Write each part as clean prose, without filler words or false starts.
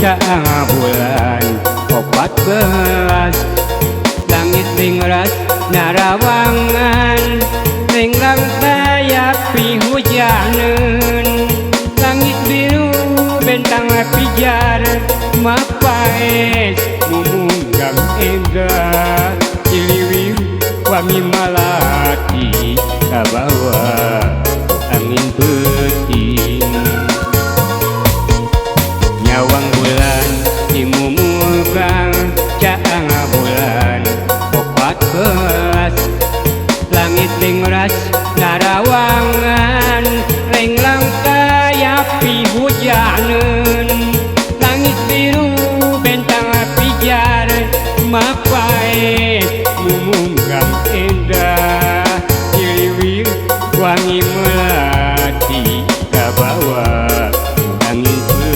caang bulan 14 langit tingras narawangan ringlang sayap hujanan langit biru bentang pijar mapais mumunggang indah ciliwing wangi malati kabawa angin peting nyawang bulan dimumulkan caang bulan 14 langit tingras narawangan ringlang sayap hujanan langit biru bentang pijar mapais mumunggang indah ciliwing wangi melati kabawa angin peting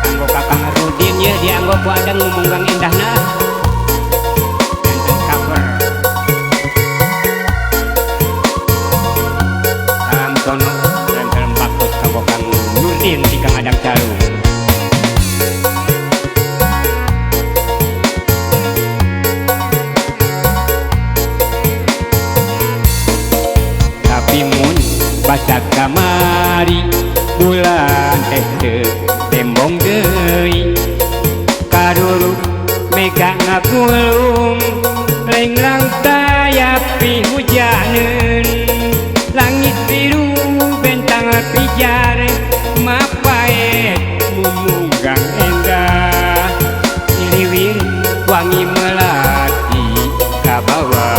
kanggo kakang Rudin ya dianggo ku adang mumunggang indahna enten cover salam tono dan salam bagus kanggo kang Rudin di kang adang caru baca kamari bulan teh tembong deui karuru mega ngagulung lenglang sayap hujanan langit biru bentang pijar mapaet mumunggang endah ciliwing wangi melati kabawa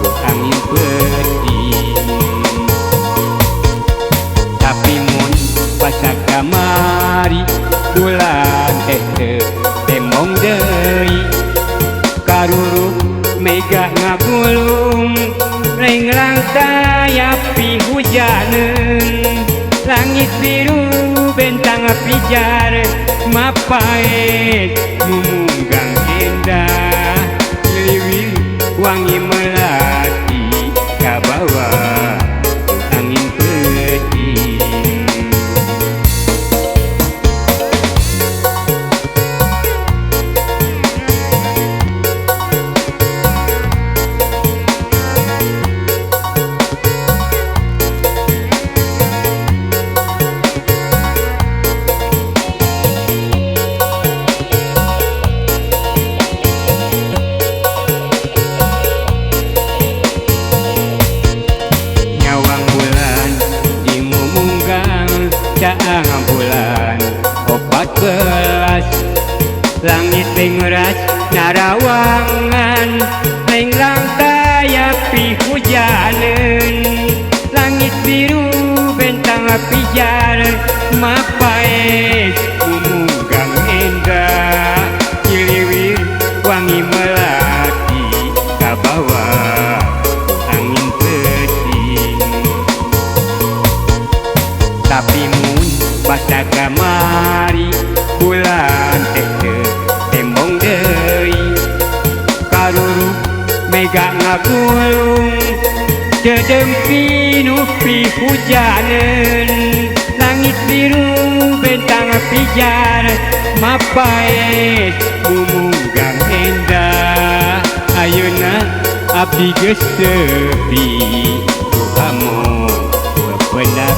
ku angin peting tapi mun pasak kamari bulan teh tembong deui karuru mega ngagulung ringlang sayap hujanan langit biru bentang pijar mapais mumunggang indah ciliwing wangi melati kabawa angin peting caang bulan 14 langit tingras narawangan ringlang sayap hujanan langit biru bentang pijar mapais mumunggang indah ciliwing wangi melati kabawa angin peting tapi baca kamari bulan teh tembong deui karuru mega ngagulung dedempi nupi hujanan langit biru bentang pijar mapais mumunggang indah ayeuna abdi geus sepi ku hamu bebenah